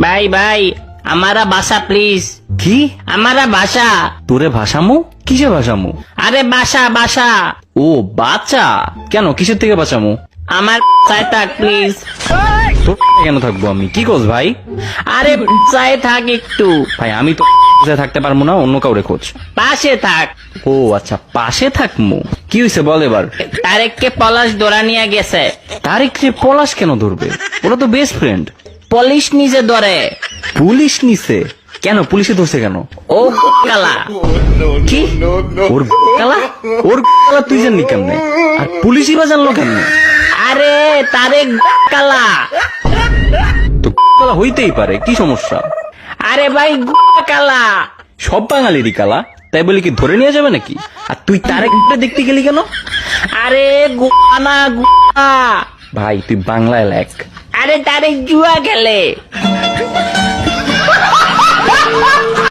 ভাই ভাই আমারা বাসা প্লিজ। কি? আমারা বাসা। তোরে ভাষামু? কিসে ভাষামু? আরে বাসা বাসা। ও বাচ্চা, কেন কিসের থেকে বাঁচামু? আমার চাই থাক প্লিজ। তোর কেন থাকবো আমি? কি করছ ভাই? আরে চাই থাক একটু। ভাই আমি তো থাকতে পারবো না, অন্য কাউরে খোঁজ। পাশে থাক। ও আচ্ছা, পাশে থাকমু। কি হয়েছে বল এবার। তারেককে পলাশ ধরা নিয়ে গেছে। তারিখ রে পলাশ কেন ধরবে? ওরা তো বেস্ট ফ্রেন্ড। পুলিশ নিজে ধরে। পুলিশ নিছে? কেন পুলিশে ধরছে কেন? ও কালা। কি? ওর কালা? ওর কালা তুই জানলি কেমনে? আর পুলিশই বা জানলো কেমনে? আরে তারেক কালা। তো কালা হইতেই পারে, কি সমস্যা? আরে ভাই কালা। সব বাঙালিরই কালা, তাই বলে কি ধরে নিয়ে যাবে নাকি? আর তুই তারেক দেখতে গেলি কেন? আরে গুয়ানা গুয়া। ভাই তুই বাংলায় লেখ। আরে তারেক জুয়া খেলে।